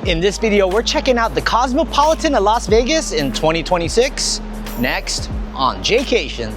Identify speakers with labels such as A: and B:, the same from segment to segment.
A: In this video, we're checking out the Cosmopolitan of Las Vegas in 2026. Next on Jaycation.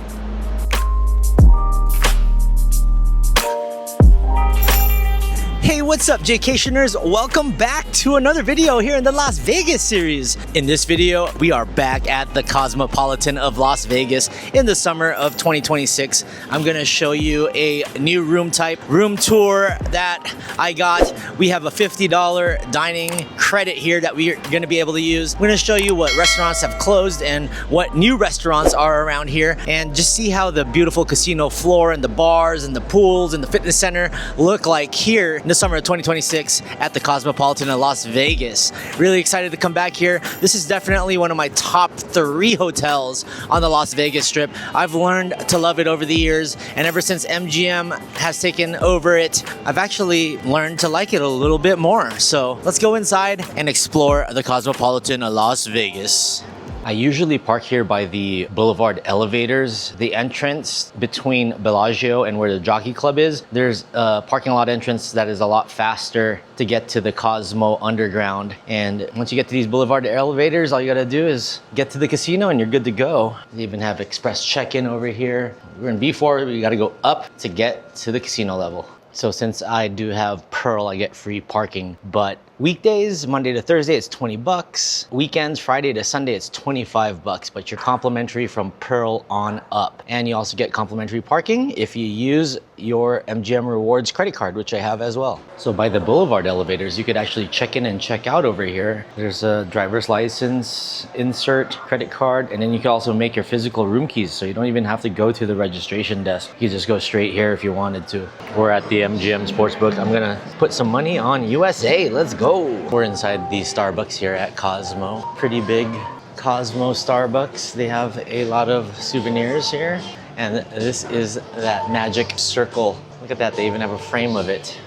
A: Hey, what's up, Jaycationers? Welcome back to another video here in the Las Vegas series. In this video, we are back at the Cosmopolitan of Las Vegas in the summer of 2026. I'm gonna show you a new room type, room tour that I got. We have a $50 dining credit here that we're gonna be able to use. We're gonna show you what restaurants have closed and what new restaurants are around here, and just see how the beautiful casino floor and the bars and the pools and the fitness center look like here in the summer of 2026 at the Cosmopolitan of Las Vegas. Really excited to come back here. This is definitely one of my top 3 hotels on the Las Vegas Strip. I've learned to love it over the years, and ever since MGM has taken over it, I've actually learned to like it a little bit more. So let's go inside and explore the Cosmopolitan of Las Vegas. I usually park here by the Boulevard elevators. The entrance between Bellagio and where the Jockey Club is, there's a parking lot entrance that is a lot faster to get to the Cosmo Underground. And once you get to these Boulevard elevators, all you gotta do is get to the casino and you're good to go. They even have express check-in over here. We're in B4, you gotta go up to get to the casino level. So since I do have Pearl, I get free parking, but weekdays, Monday to Thursday, it's 20 bucks. Weekends, Friday to Sunday, it's 25 bucks, but you're complimentary from Pearl on up. And you also get complimentary parking if you use your MGM Rewards credit card, which I have as well. So by the Boulevard elevators, you could actually check in and check out over here. There's a driver's license, insert, credit card, and then you can also make your physical room keys, so you don't even have to go to the registration desk. You just go straight here if you wanted to. We're at the MGM Sportsbook. I'm gonna put some money on USA. Let's go. We're inside the Starbucks here at Cosmo. Pretty big Cosmo Starbucks. They have a lot of souvenirs here. And this is that magic circle. Look at that, they even have a frame of it.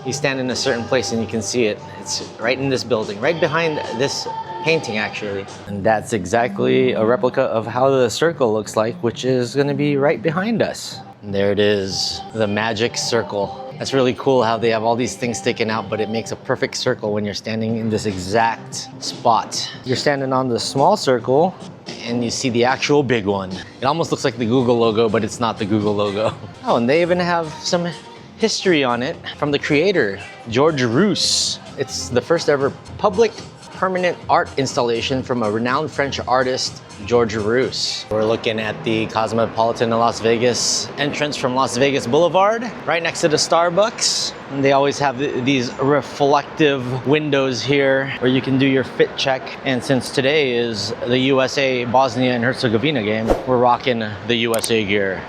A: You stand in a certain place and you can see it. It's right in this building, right behind this painting actually. And that's exactly a replica of how the circle looks like, which is gonna be right behind us. And there it is, the magic circle. That's really cool how they have all these things sticking out, but it makes a perfect circle when you're standing in this exact spot. You're standing on the small circle and you see the actual big one. It almost looks like the Google logo, but it's not the Google logo. Oh, and they even have some history on it from the creator, George Roos. It's the first ever public permanent art installation from a renowned French artist, George Roos. We're looking at the Cosmopolitan of Las Vegas entrance from Las Vegas Boulevard, right next to the Starbucks. And they always have these reflective windows here where you can do your fit check. And since today is the USA Bosnia and Herzegovina game, we're rocking the USA gear.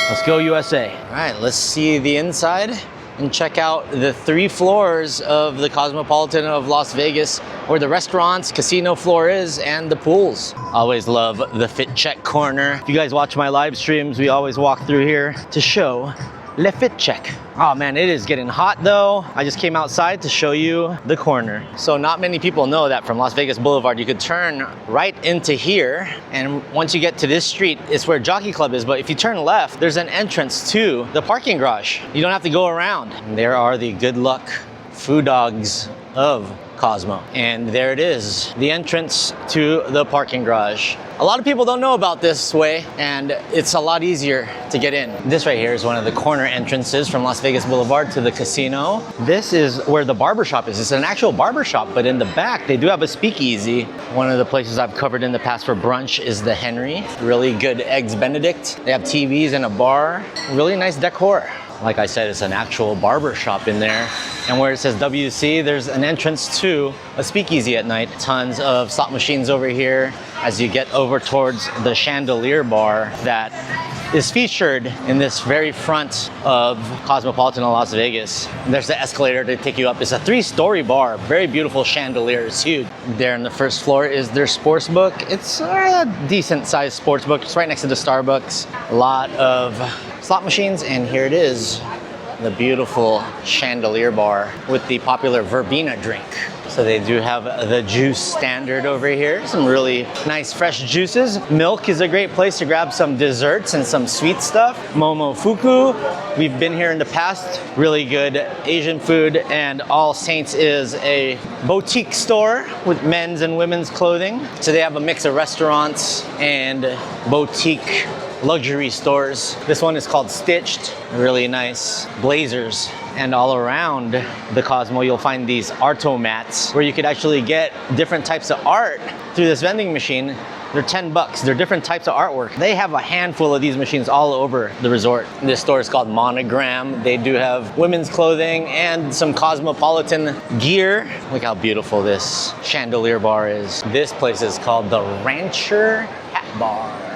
A: Let's go USA. All right, let's see the inside and check out the 3 floors of the Cosmopolitan of Las Vegas, where the restaurants, casino floor is, and the pools. Always love the fit check corner. If you guys watch my live streams, we always walk through here to show Le Fit Check. Oh man, it is getting hot though. I just came outside to show you the corner. So not many people know that from Las Vegas Boulevard, you could turn right into here. And once you get to this street, it's where Jockey Club is. But if you turn left, there's an entrance to the parking garage. You don't have to go around. And there are the Good Luck food dogs of Cosmo. And there it is, the entrance to the parking garage. A lot of people don't know about this way, and it's a lot easier to get in. This right here is one of the corner entrances from Las Vegas Boulevard to the casino. This is where the barbershop is. It's an actual barbershop, but in the back, they do have a speakeasy. One of the places I've covered in the past for brunch is the Henry. Really good Eggs Benedict. They have TVs and a bar. Really nice decor. Like I said, it's an actual barber shop in there. And where it says WC, there's an entrance to a speakeasy at night. Tons of slot machines over here as you get over towards the chandelier bar that is featured in this very front of Cosmopolitan of Las Vegas. And there's the escalator to take you up. It's a 3-story bar, very beautiful chandelier, it's huge. There on the first floor is their sports book. It's a decent sized sports book. It's right next to the Starbucks. A lot of slot machines, and here it is, the beautiful chandelier bar with the popular verbena drink. So they do have the juice standard over here. Some really nice fresh juices. Milk is a great place to grab some desserts and some sweet stuff. Momofuku, we've been here in the past. Really good Asian food. And All Saints is a boutique store with men's and women's clothing. So they have a mix of restaurants and boutique luxury stores. This one is called Stitched. Really nice blazers. And all around the Cosmo, you'll find these arto mats where you could actually get different types of art through this vending machine. They're 10 bucks. They're different types of artwork. They have a handful of these machines all over the resort. This store is called Monogram. They do have women's clothing and some Cosmopolitan gear. Look how beautiful this chandelier bar is. This place is called the Rancher Hat Bar.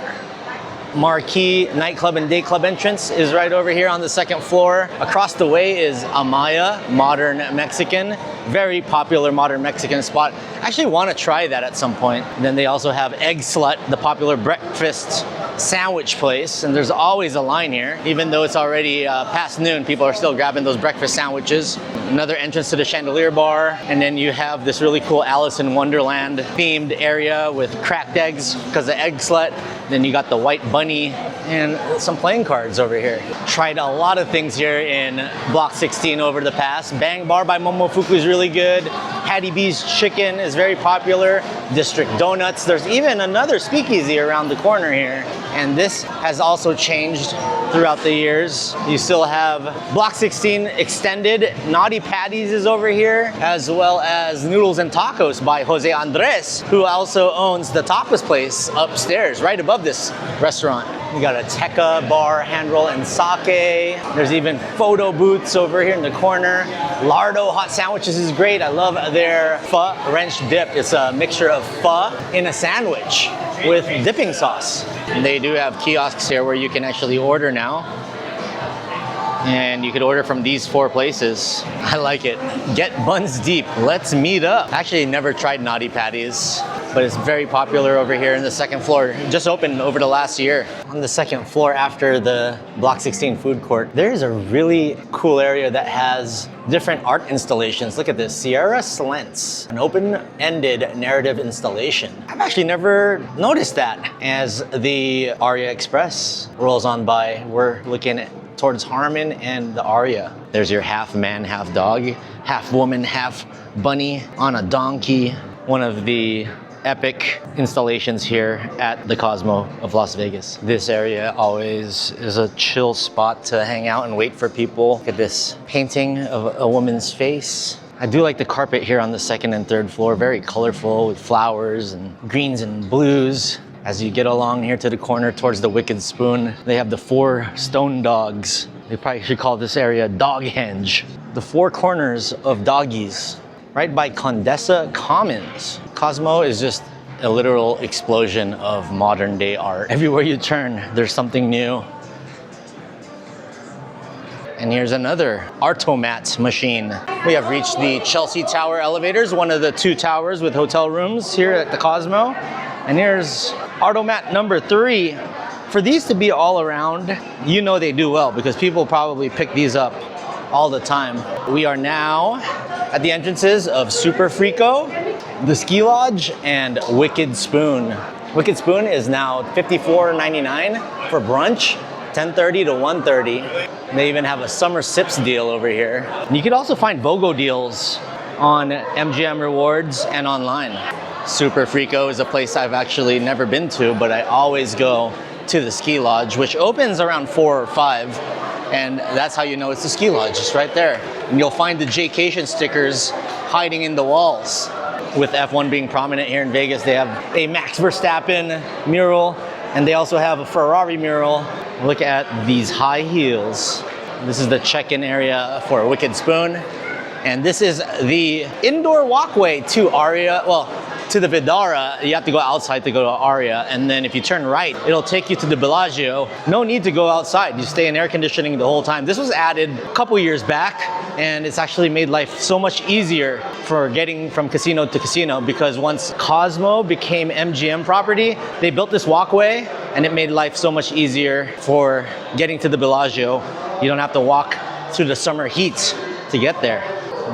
A: Marquee nightclub and day club entrance is right over here on the second floor. Across the way is Amaya, modern Mexican. Very popular modern Mexican spot. I actually want to try that at some point. And then they also have Egg Slut, the popular breakfast sandwich place. And there's always a line here. Even though it's already past noon, people are still grabbing those breakfast sandwiches. Another entrance to the chandelier bar. And then you have this really cool Alice in Wonderland themed area with cracked eggs because of Egg Slut. Then you got the white bunny and some playing cards over here. Tried a lot of things here in Block 16 over the past. Bang Bar by Momofuku is really good. Hattie B's Chicken is very popular. District Donuts. There's even another speakeasy around the corner here. And this has also changed throughout the years. You still have Block 16 Extended. Naughty Patties is over here, as well as Noodles and Tacos by Jose Andres, who also owns the tapas place upstairs, right above this restaurant. We got a Tekka bar, hand roll, and sake. There's even photo booths over here in the corner. Lardo hot sandwiches is great. I love their pho wrench dip. It's a mixture of pho in a sandwich with dipping sauce. And they do have kiosks here where you can actually order now. And you could order from these 4 places. I like it. Get buns deep. Let's meet up. Actually, never tried Naughty Patties, but it's very popular over here in the second floor. Just opened over the last year. On the second floor after the Block 16 food court, there's a really cool area that has different art installations. Look at this, Sierra Slents, an open-ended narrative installation. I've actually never noticed that. As the Aria Express rolls on by, we're looking at towards Harmon and the Aria. There's your half man, half dog, half woman, half bunny on a donkey. One of the epic installations here at the Cosmo of Las Vegas. This area always is a chill spot to hang out and wait for people. Look at this painting of a woman's face. I do like the carpet here on the second and third floor. Very colorful with flowers and greens and blues. As you get along here to the corner towards the Wicked Spoon, they have the 4 stone dogs. They probably should call this area Doghenge. The 4 corners of doggies, right by Condesa Commons. Cosmo is just a literal explosion of modern day art. Everywhere you turn, there's something new. And here's another Artomat machine. We have reached the Chelsea Tower elevators, one of the 2 towers with hotel rooms here at the Cosmo. And here's Artomat number 3. For these to be all around, you know they do well because people probably pick these up all the time. We are now at the entrances of Super Frico, the Ski Lodge, and Wicked Spoon. Wicked Spoon is now $54.99 for brunch, 10:30 to 1:30. They even have a summer sips deal over here. And you can also find BOGO deals on MGM Rewards and online. Super Frico is a place I've actually never been to, but I always go to the Ski Lodge, which opens around 4 or 5. And that's how you know it's the Ski Lodge, just right there. And you'll find the Jaycation stickers hiding in the walls. With F1 being prominent here in Vegas, they have a Max Verstappen mural, and they also have a Ferrari mural. Look at these high heels. This is the check-in area for Wicked Spoon. And this is the indoor walkway to Aria, well, to the Vidara. You have to go outside to go to Aria, and then if you turn right, it'll take you to the Bellagio. No need to go outside. You stay in air conditioning the whole time. This was added a couple years back, and it's actually made life so much easier for getting from casino to casino, because once Cosmo became MGM property, they built this walkway, and it made life so much easier for getting to the Bellagio. You don't have to walk to the summer heat to get there.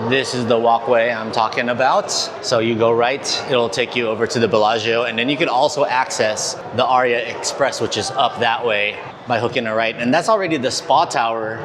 A: This is the walkway I'm talking about. So you go right, it'll take you over to the Bellagio, and then you can also access the Aria Express, which is up that way, by hooking a right. And that's already the spa tower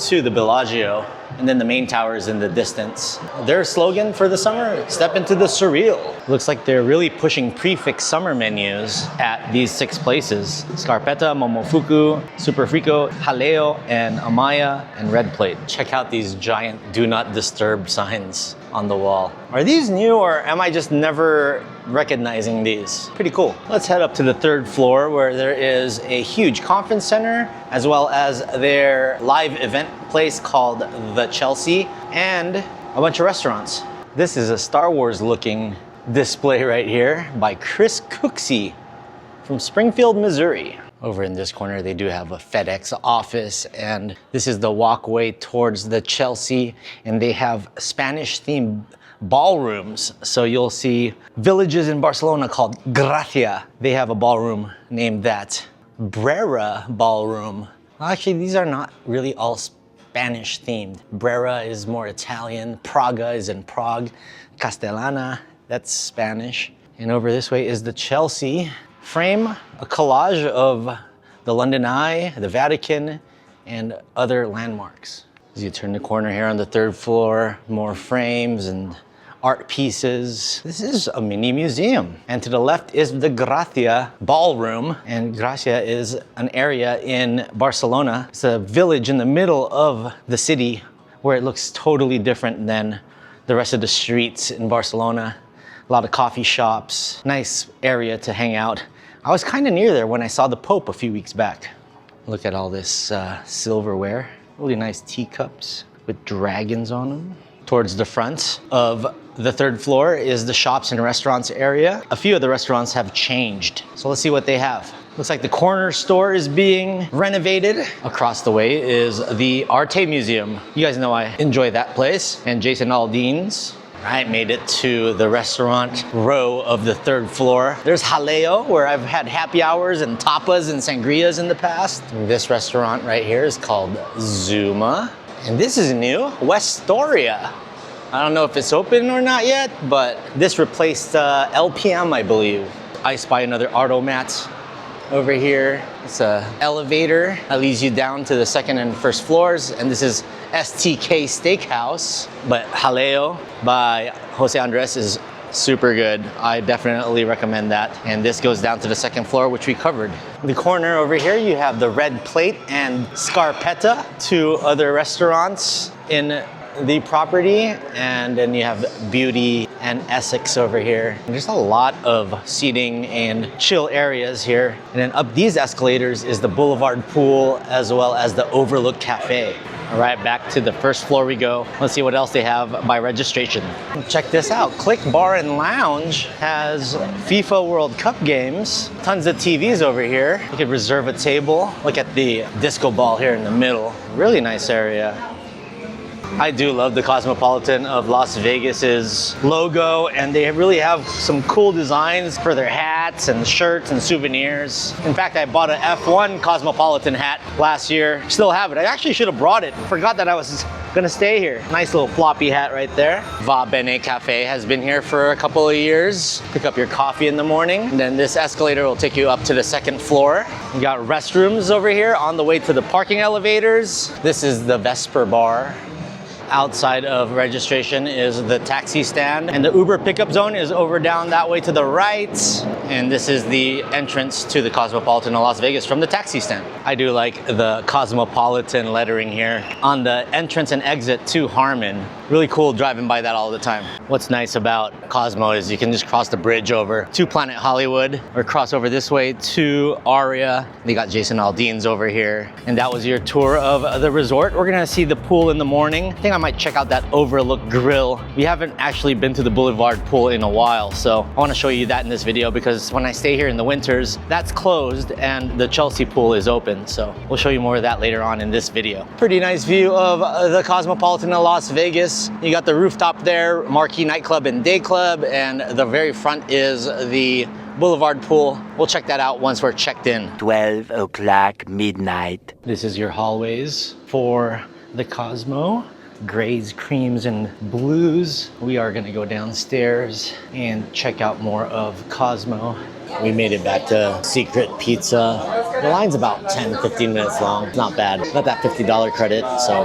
A: to the Bellagio. And then the main tower is in the distance. Their slogan for the summer, step into the surreal. Looks like they're really pushing prefix summer menus at these 6 places. Scarpetta, Momofuku, Super Frico, Haleo, and Amaya, and Red Plate. Check out these giant do not disturb signs on the wall. Are these new, or am I just never recognizing these? Pretty cool. Let's head up to the 3rd floor where there is a huge conference center as well as their live event place called the Chelsea and a bunch of restaurants. This is a Star Wars looking display right here by Chris Cooksey from Springfield, Missouri. Over in this corner, they do have a FedEx office, and this is the walkway towards the Chelsea, and they have Spanish-themed ballrooms. So you'll see villages in Barcelona called Gracia. They have a ballroom named that. Brera Ballroom. Well, actually, these are not really all Spanish-themed. Brera is more Italian. Praga is in Prague. Castellana, that's Spanish. And over this way is the Chelsea. Frame a collage of the London Eye, the Vatican, and other landmarks. As you turn the corner here on the 3rd floor, more frames and art pieces. This is a mini museum. And to the left is the Gracia Ballroom. And Gracia is an area in Barcelona. It's a village in the middle of the city where it looks totally different than the rest of the streets in Barcelona. A lot of coffee shops, nice area to hang out. I was kind of near there when I saw the Pope a few weeks back. Look at all this silverware. Really nice teacups with dragons on them. Towards the front of the 3rd floor is the shops and restaurants area. A few of the restaurants have changed. So let's see what they have. Looks like the corner store is being renovated. Across the way is the Arte Museum. You guys know I enjoy that place. And Jason Aldean's. I made it to the restaurant row of the 3rd floor. There's Haleo, where I've had happy hours and tapas and sangrias in the past. And this restaurant right here is called Zuma. And this is new, Westoria. I don't know if it's open or not yet, but this replaced LPM, I believe. I spy another Artomat over here. It's an elevator that leads you down to the 2nd and 1st floors, and this is STK Steakhouse. But Haleo by Jose Andres is super good. I definitely recommend that. And this goes down to the 2nd floor, which we covered. In the corner over here, you have the Red Plate and Scarpetta, 2 other restaurants in the property. And then you have Beauty and Essex over here. And there's a lot of seating and chill areas here. And then up these escalators is the Boulevard Pool as well as the Overlook Cafe. All right, back to the 1st floor we go. Let's see what else they have by registration. Check this out. Click Bar and Lounge has FIFA World Cup games. Tons of TVs over here. You could reserve a table. Look at the disco ball here in the middle. Really nice area. I do love the Cosmopolitan of Las Vegas's logo, and they really have some cool designs for their hats and shirts and souvenirs. In fact, I bought an F1 Cosmopolitan hat last year. Still have it. I actually should have brought it. Forgot that I was gonna stay here. Nice little floppy hat right there. Va Bene Cafe has been here for a couple of years. Pick up your coffee in the morning. And then this escalator will take you up to the 2nd floor. You got restrooms over here on the way to the parking elevators. This is the Vesper Bar. Outside of registration is the taxi stand, and the Uber pickup zone is over down that way to the right. And this is the entrance to the Cosmopolitan of Las Vegas from the taxi stand. I do like the Cosmopolitan lettering here on the entrance and exit to Harmon. Really cool driving by that all the time. What's nice about Cosmo is you can just cross the bridge over to Planet Hollywood or cross over this way to Aria. They got Jason Aldean's over here. And that was your tour of the resort. We're gonna see the pool in the morning. I think I might check out that Overlook Grill. We haven't actually been to the Boulevard Pool in a while, so I wanna show you that in this video because when I stay here in the winters, that's closed and the Chelsea pool is open. So we'll show you more of that later on in this video. Pretty nice view of the Cosmopolitan of Las Vegas. You got the rooftop there, Marquee Nightclub and Day Club, and the very front is the Boulevard Pool. We'll check that out once we're checked in.
B: 12 o'clock midnight.
A: This is your hallways for the Cosmo. Grays, creams, and blues. We are gonna go downstairs and check out more of Cosmo. We made it back to Secret Pizza. The line's about 10-15 minutes long. It's not bad. Got that $50 credit, so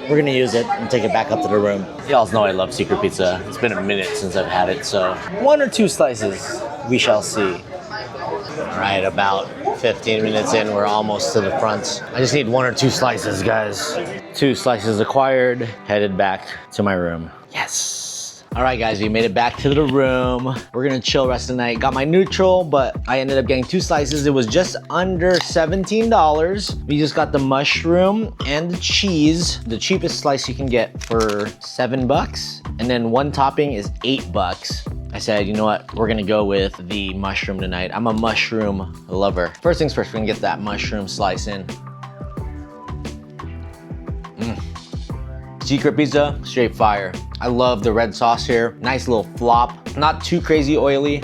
A: we're gonna use it and take it back up to the room. Y'all know I love Secret Pizza. It's been a minute since I've had it, so 1 or 2 slices, we shall see. All right, about 15 minutes in, we're almost to the front. I just need 1 or 2 slices, guys. 2 slices acquired, headed back to my room. Yes. All right, guys, we made it back to the room. We're gonna chill rest of the night. Got my neutral, but I ended up getting 2 slices. It was just under $17. We just got the mushroom and the cheese. The cheapest slice you can get for $7. And then 1 topping is $8. I said, you know what? We're gonna go with the mushroom tonight. I'm a mushroom lover. First things first, we're gonna get that mushroom slice in. Secret Pizza, straight fire. I love the red sauce here. Nice little flop. Not too crazy oily.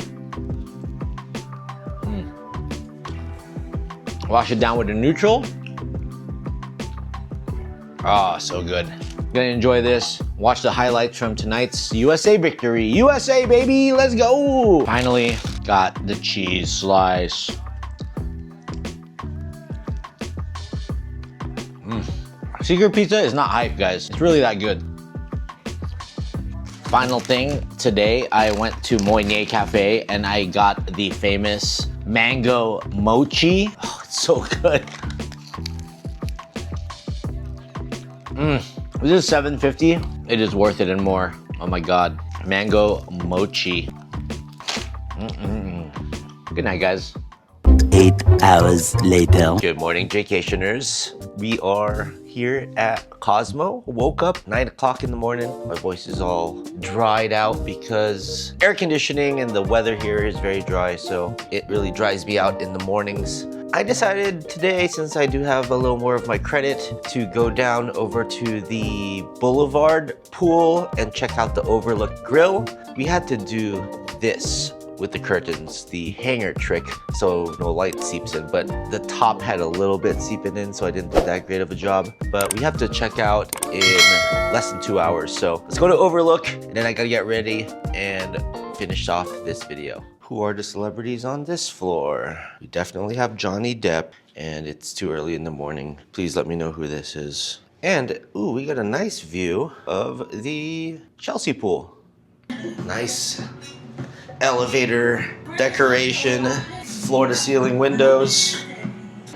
A: Wash it down with a neutral. Ah, so good. Gonna enjoy this. Watch the highlights from tonight's USA victory. USA, baby, let's go. Finally got the cheese slice. Secret Pizza is not hype, guys. It's really that good. Final thing, today I went to Moynier Cafe and I got the famous mango mochi. Oh, it's so good. This is $7.50. It is worth it and more. Oh my God, mango mochi. Good night, guys.
B: 8 hours later.
A: Good morning, Jaycationers. We are here at Cosmo. Woke up 9 o'clock in the morning. My voice is all dried out because air conditioning and the weather here is very dry, so it really dries me out in the mornings. I decided today, since I do have a little more of my credit, to go down over to the Boulevard Pool and check out the Overlook Grill. We had to do this with the curtains, the hanger trick, so no light seeps in, but the top had a little bit seeping in, so I didn't do that great of a job. But we have to check out in less than 2 hours, so let's go to Overlook, and then I gotta get ready and finish off this video. Who are the celebrities on this floor? We definitely have Johnny Depp, and it's too early in the morning. Please let me know who this is. And, ooh, we got a nice view of the Chelsea pool. Nice elevator decoration, floor-to-ceiling windows.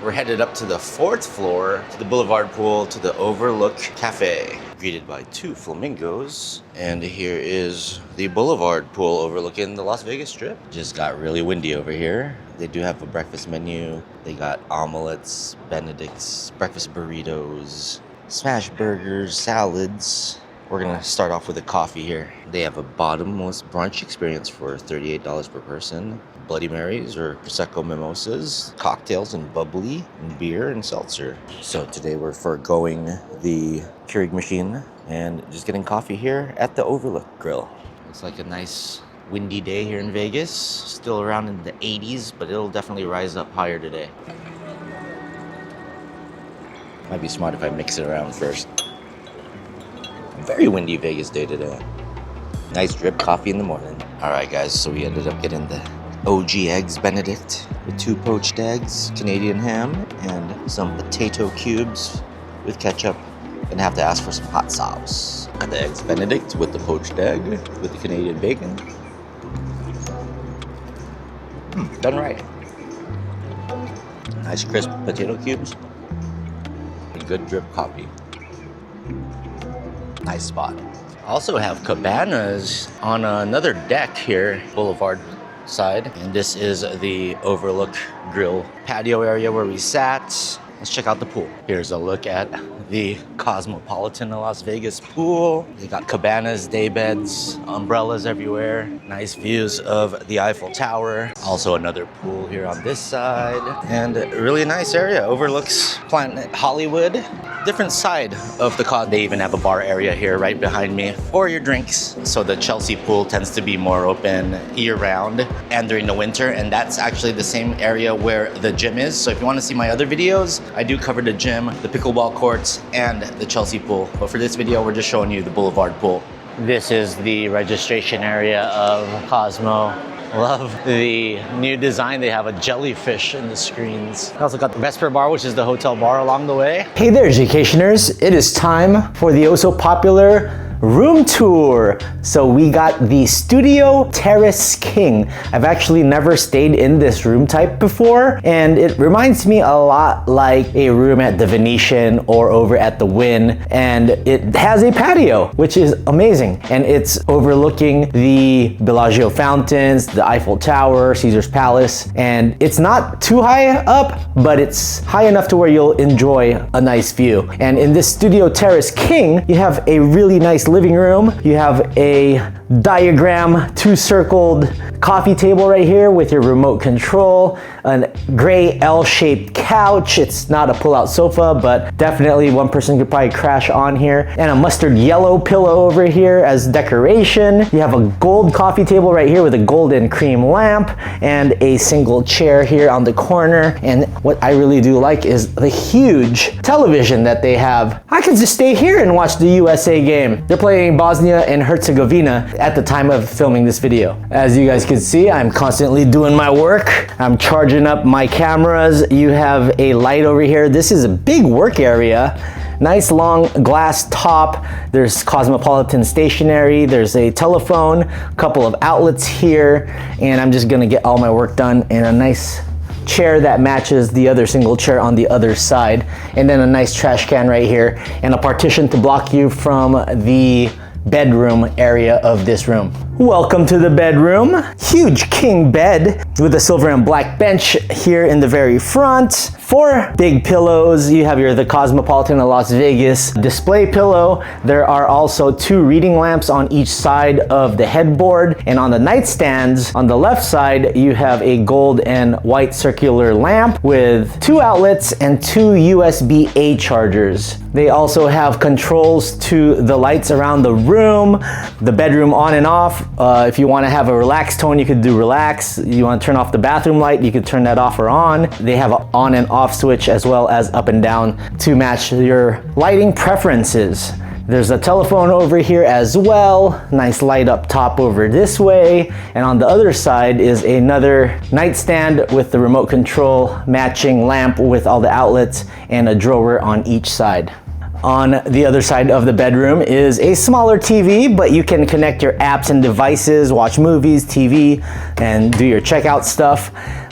A: We're headed up to the 4th floor, to the Boulevard Pool, to the Overlook Cafe. Greeted by 2 flamingos. And here is the Boulevard Pool overlooking the Las Vegas Strip. Just got really windy over here. They do have a breakfast menu. They got omelets, Benedict's, breakfast burritos, smash burgers, salads. We're gonna start off with a coffee here. They have a bottomless brunch experience for $38 per person. Bloody Marys or Prosecco mimosas, cocktails and bubbly, and beer and seltzer. So today we're foregoing the Keurig machine and just getting coffee here at the Overlook Grill. Looks like a nice windy day here in Vegas. Still around in the 80s, but it'll definitely rise up higher today. Might be smart if I mix it around first. Very windy Vegas day today. Nice drip coffee in the morning. All right, guys, so we ended up getting the OG Eggs Benedict with 2 poached eggs, Canadian ham, and some potato cubes with ketchup. Gonna have to ask for some hot sauce. And the Eggs Benedict with the poached egg, with the Canadian bacon. Done right. Nice crisp potato cubes. And good drip coffee. Nice spot. Also have cabanas on another deck here, Boulevard side. And this is the Overlook Grill patio area where we sat. Let's check out the pool. Here's a look at the Cosmopolitan in Las Vegas pool. They got cabanas, day beds, umbrellas everywhere. Nice views of the Eiffel Tower. Also another pool here on this side. And a really nice area. Overlooks Planet Hollywood. Different side of the cod. They even have a bar area here right behind me for your drinks. So the Chelsea pool tends to be more open year-round and during the winter. And that's actually the same area where the gym is. So if you want to see my other videos, I do cover the gym, the pickleball courts, and the Chelsea pool. But for this video, we're just showing you the Boulevard Pool. This is the registration area of Cosmo. Love the new design. They have a jellyfish in the screens. I also got the Vesper bar, which is the hotel bar along the way. Hey there, Jaycationers. It is time for the oh so popular room tour. So we got the Studio Terrace King. I've actually never stayed in this room type before, and it reminds me a lot like a room at the Venetian or over at the Wynn, and it has a patio, which is amazing, and it's overlooking the Bellagio fountains, the Eiffel Tower, Caesar's Palace, and it's not too high up, but it's high enough to where you'll enjoy a nice view. And in this Studio Terrace King, you have a really nice living room. You have a diagram, two-circled coffee table right here with your remote control, a gray L-shaped couch. It's not a pull-out sofa, but definitely one person could probably crash on here, and a mustard yellow pillow over here as decoration. You have a gold coffee table right here with a golden cream lamp and a single chair here on the corner. And what I really do like is the huge television that they have. I could just stay here and watch the USA game. They're playing Bosnia and Herzegovina at the time of filming this video. As you guys can see, I'm constantly doing my work. I'm charging up my cameras. You have a light over here. This is a big work area. Nice long glass top. There's Cosmopolitan stationery. There's a telephone, a couple of outlets here, and I'm just gonna get all my work done in a nice chair that matches the other single chair on the other side, and then a nice trash can right here, and a partition to block you from the bedroom area of this room. Welcome to the bedroom. Huge king bed with a silver and black bench here in the very front. 4 big pillows. You have the Cosmopolitan of Las Vegas display pillow. There are also 2 reading lamps on each side of the headboard. And on the nightstands, on the left side, you have a gold and white circular lamp with 2 outlets and 2 USB-A chargers. They also have controls to the lights around the room, the bedroom on and off. If you want to have a relaxed tone, you could do relax. You want to turn off the bathroom light, you could turn that off or on. They have an on and off switch as well as up and down to match your lighting preferences. There's a telephone over here as well. Nice light up top over this way. And on the other side is another nightstand with the remote control matching lamp with all the outlets and a drawer on each side. On the other side of the bedroom is a smaller TV, but you can connect your apps and devices, watch movies, TV, and do your checkout stuff.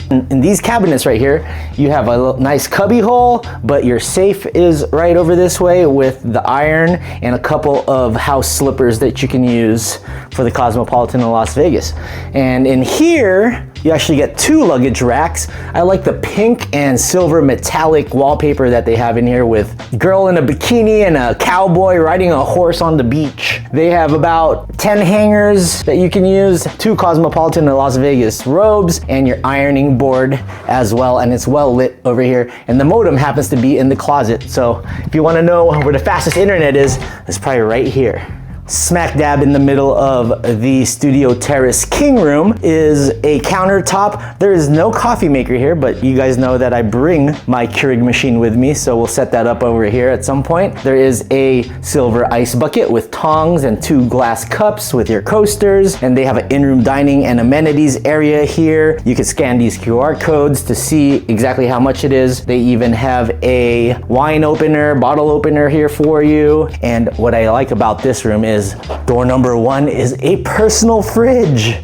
A: In these cabinets right here, you have a nice cubby hole, but your safe is right over this way with the iron and a couple of house slippers that you can use for the Cosmopolitan in Las Vegas. And in here, you actually get 2 luggage racks. I like the pink and silver metallic wallpaper that they have in here with girl in a bikini and a cowboy riding a horse on the beach. They have about 10 hangers that you can use, 2 Cosmopolitan in Las Vegas robes, and your ironing board as well, and it's well lit over here. And the modem happens to be in the closet, so if you want to know where the fastest internet is, it's probably right here. Smack dab in the middle of the Studio Terrace King room is a countertop. There is no coffee maker here, but you guys know that I bring my Keurig machine with me, so we'll set that up over here at some point. There is a silver ice bucket with tongs and 2 glass cups with your coasters, and they have an in-room dining and amenities area here. You can scan these QR codes to see exactly how much it is. They even have a wine opener, bottle opener here for you. And what I like about this room is door number 1 is a personal fridge.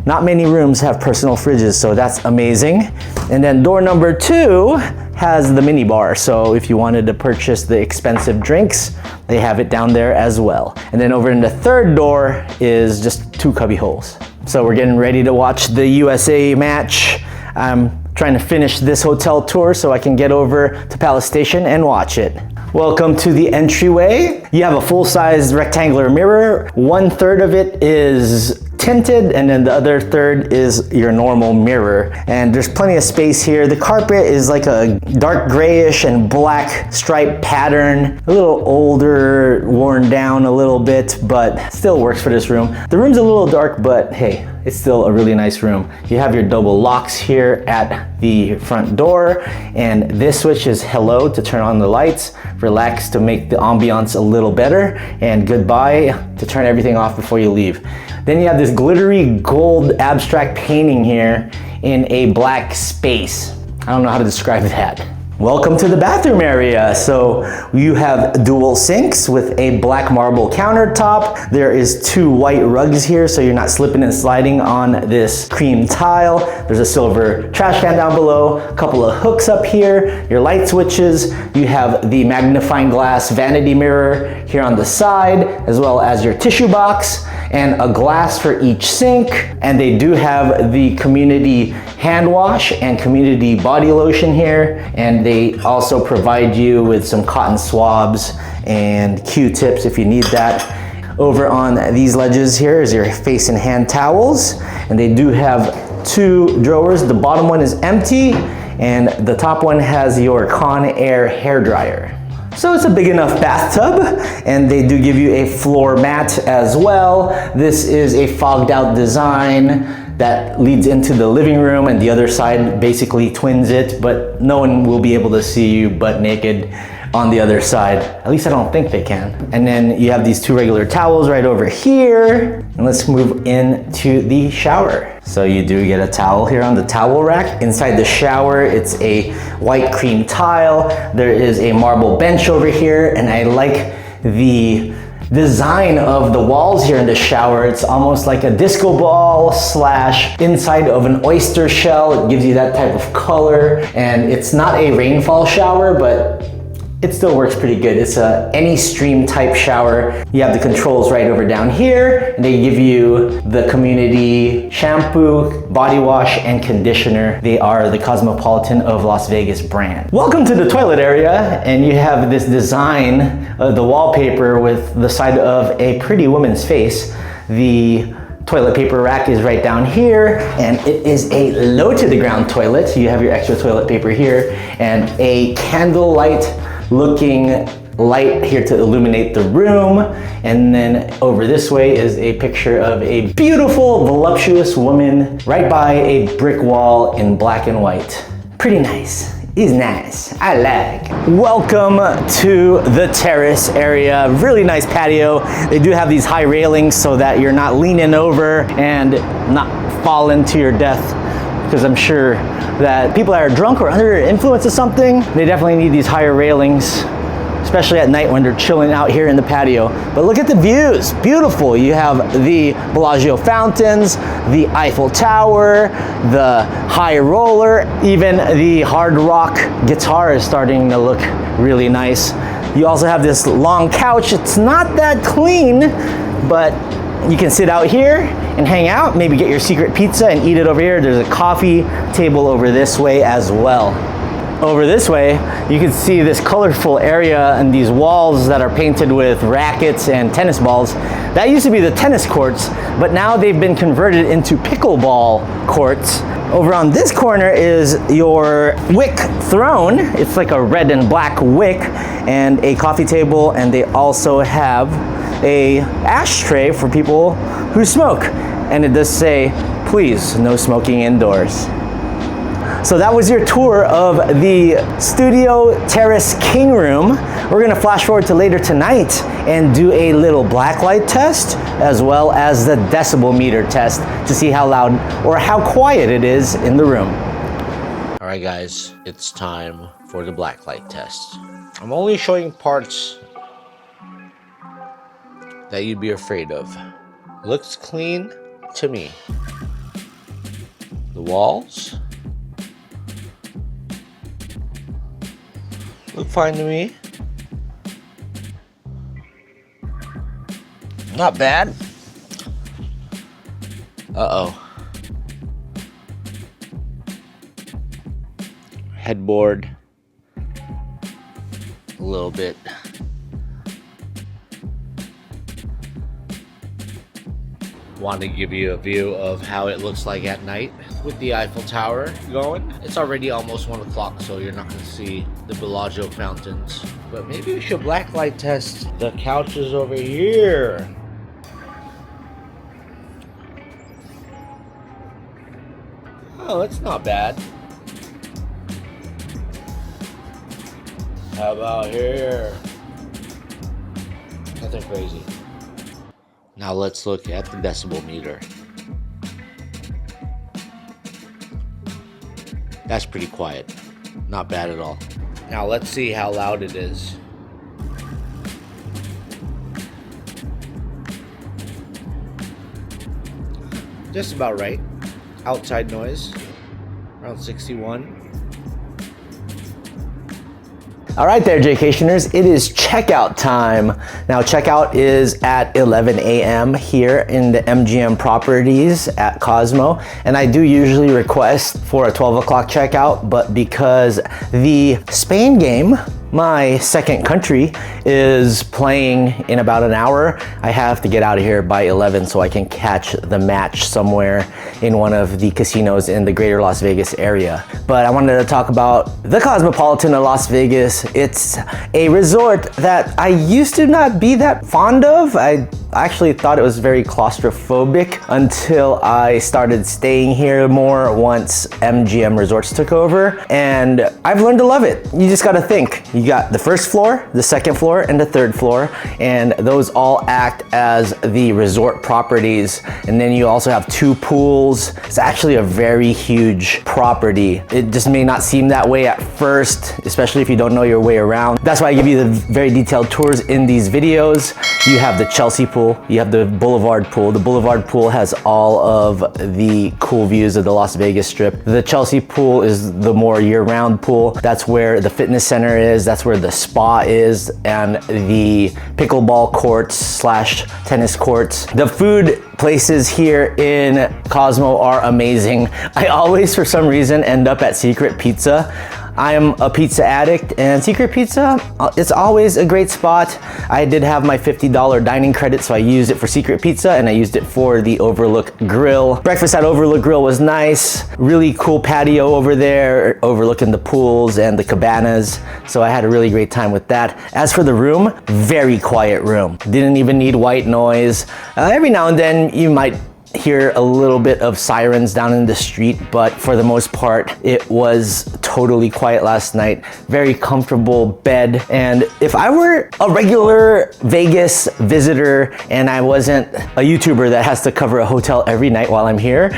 A: Not many rooms have personal fridges, so that's amazing. And then door number 2 has the mini bar, so if you wanted to purchase the expensive drinks, they have it down there as well. And then over in the third door is just 2 cubby holes. So we're getting ready to watch the USA match. I'm trying to finish this hotel tour so I can get over to Palace Station and watch it. Welcome to the entryway. You have a full-size rectangular mirror. 1/3 of it is tinted, and then the other third is your normal mirror. And there's plenty of space here. The carpet is like a dark grayish and black stripe pattern. A little older, worn down a little bit, but still works for this room. The room's a little dark, but hey, it's still a really nice room. You have your double locks here at the front door, and this switch is hello to turn on the lights, relax to make the ambiance a little better, and goodbye to turn everything off before you leave. Then you have this glittery gold abstract painting here in a black space. I don't know how to describe that. Welcome to the bathroom area. So you have dual sinks with a black marble countertop. There is 2 white rugs here, so you're not slipping and sliding on this cream tile. There's a silver trash can down below, a couple of hooks up here, your light switches. You have the magnifying glass vanity mirror here on the side, as well as your tissue box and a glass for each sink. And they do have the community hand wash and community body lotion here, and they also provide you with some cotton swabs and Q-tips if you need that. Over on these ledges here is your face and hand towels, and they do have 2 drawers. The bottom one is empty and the top one has your Conair hair dryer. So it's a big enough bathtub, and they do give you a floor mat as well. This is a fogged out design that leads into the living room, and the other side basically twins it, but no one will be able to see you butt naked on the other side. At least I don't think they can. And then you have these 2 regular towels right over here. And let's move into the shower. So you do get a towel here on the towel rack. Inside the shower, it's a white cream tile. There is a marble bench over here, and I like the design of the walls here in the shower. It's almost like a disco ball / inside of an oyster shell. It gives you that type of color, and it's not a rainfall shower, but it still works pretty good. It's a any stream type shower. You have the controls right over down here, and they give you the community shampoo, body wash, and conditioner. They are the Cosmopolitan of Las Vegas brand. Welcome to the toilet area, and you have this design of the wallpaper with the side of a pretty woman's face. The toilet paper rack is right down here, and it is a low to the ground toilet. You have your extra toilet paper here and a candlelight looking light here to illuminate the room. And then over this way is a picture of a beautiful, voluptuous woman right by a brick wall in black and white. Pretty nice. Is nice. I like. Welcome to the terrace area. Really nice patio. They do have these high railings so that you're not leaning over and not falling to your death, because I'm sure that people that are drunk or under the influence of something, they definitely need these higher railings, especially at night when they're chilling out here in the patio. But look at the views, beautiful. You have the Bellagio fountains, the Eiffel Tower, the high roller, even the hard rock guitar is starting to look really nice. You also have this long couch. It's not that clean, but you can sit out here and hang out, maybe get your secret pizza and eat it over here. There's a coffee table over this way as well. Over this way, you can see this colorful area and these walls that are painted with rackets and tennis balls. That used to be the tennis courts, but now they've been converted into pickleball courts. Over on this corner is your wick throne. It's like a red and black wick, and a coffee table, and they also have a ashtray for people who smoke. And it does say, please, no smoking indoors. So that was your tour of the Studio Terrace King Room. We're gonna flash forward to later tonight and do a little blacklight test, as well as the decibel meter test to see how loud or how quiet it is in the room.
C: All right, guys, it's time for the blacklight test. I'm only showing parts that you'd be afraid of. Looks clean to me. The walls look fine to me. Not bad. Uh-oh. Headboard. A little bit. Want to give you a view of how it looks like at night with the Eiffel Tower going. It's already almost 1 o'clock, so you're not going to see the Bellagio fountains. But maybe we should blacklight test the couches over here. Oh, it's not bad. How about here? Nothing crazy. Now let's look at the decibel meter. That's pretty quiet. Not bad at all. Now let's see how loud it is. Just about right. Outside noise, around 61.
A: All right there, Jaycationers, it is checkout time. Now checkout is at 11 a.m. here in the MGM properties at Cosmo. And I do usually request for a 12 o'clock checkout, but because the Spain game, my second country, is playing in about an hour, I have to get out of here by 11 so I can catch the match somewhere in one of the casinos in the greater Las Vegas area. But I wanted to talk about the Cosmopolitan of Las Vegas. It's a resort that I used to not be that fond of. I actually thought it was very claustrophobic until I started staying here more once MGM Resorts took over, and I've learned to love it. You just gotta think. You got the first floor, the second floor, and the third floor, and those all act as the resort properties. And then you also have 2 pools. It's actually a very huge property. It just may not seem that way at first, especially if you don't know your way around. That's why I give you the very detailed tours in these videos. You have the Chelsea pool, you have the Boulevard Pool. The Boulevard Pool has all of the cool views of the Las Vegas Strip. The Chelsea pool is the more year-round pool. That's where the fitness center is, that's where the spa is, and the pickleball courts slash tennis courts. The food places here in Cosmo are amazing. I always, for some reason, end up at Secret Pizza. I am a pizza addict, and Secret Pizza, it's always a great spot. I did have my $50 dining credit, so I used it for Secret Pizza, and I used it for the Overlook Grill. Breakfast at Overlook Grill was nice. Really cool patio over there, overlooking the pools and the cabanas. So I had a really great time with that. As for the room, very quiet room. Didn't even need white noise. Every now and then you might hear a little bit of sirens down in the street, but for the most part, it was totally quiet last night. Very comfortable bed. And if I were a regular Vegas visitor and I wasn't a YouTuber that has to cover a hotel every night while I'm here,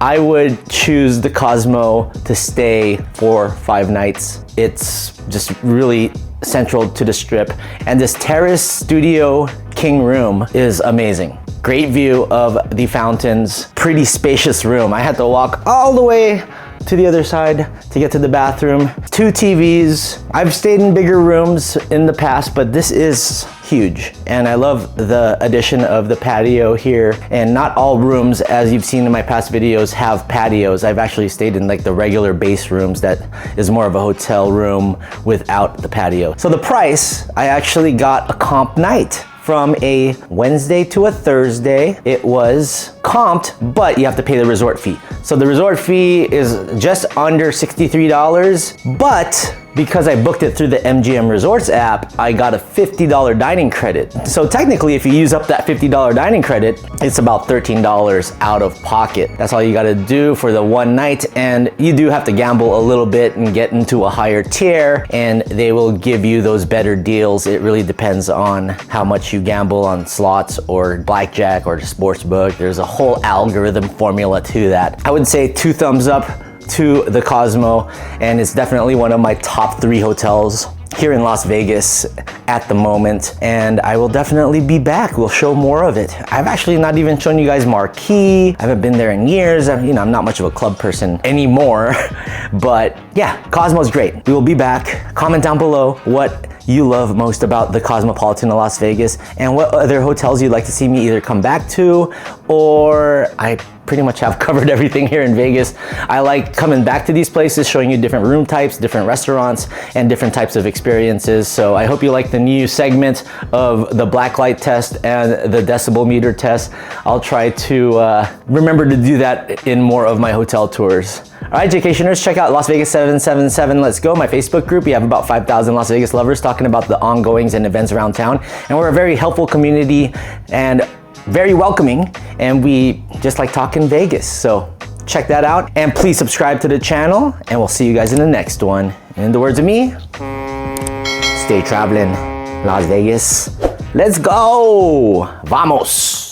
A: I would choose the Cosmo to stay for 5 nights. It's just really central to the Strip. And this terrace studio king room is amazing. Great view of the fountains, pretty spacious room. I had to walk all the way to the other side to get to the bathroom. 2 TVs. I've stayed in bigger rooms in the past, but this is huge. And I love the addition of the patio here. And not all rooms, as you've seen in my past videos, have patios. I've actually stayed in like the regular base rooms that is more of a hotel room without the patio. So the price, I actually got a comp night. From a Wednesday to a Thursday, it was comped, but you have to pay the resort fee. So the resort fee is just under $63, but because I booked it through the MGM Resorts app, I got a $50 dining credit. So technically, if you use up that $50 dining credit, it's about $13 out of pocket. That's all you gotta do for the one night, and you do have to gamble a little bit and get into a higher tier, and they will give you those better deals. It really depends on how much you gamble on slots or blackjack or sportsbook. There's a whole algorithm formula to that. I would say 2 thumbs up to the Cosmo, and it's definitely one of my top 3 hotels here in Las Vegas at the moment, and I will definitely be back. We'll show more of it. I've actually not even shown you guys Marquee. I haven't been there in years. I'm not much of a club person anymore, but yeah, Cosmo's great. We will be back. Comment down below what you love most about the Cosmopolitan of Las Vegas and what other hotels you'd like to see me either come back to, or I pretty much have covered everything here in Vegas. I like coming back to these places, showing you different room types, different restaurants, and different types of experiences. So I hope you like the new segment of the blacklight test and the decibel meter test. I'll try to remember to do that in more of my hotel tours. All right, Jaycationers, check out Las Vegas 777 Let's Go, my Facebook group. We have about 5,000 Las Vegas lovers talking about the ongoings and events around town. And we're a very helpful community and very welcoming, and we just like talking Vegas. So check that out. And please subscribe to the channel, and we'll see you guys in the next one. In the words of me, stay traveling, Las Vegas. Let's go! Vamos!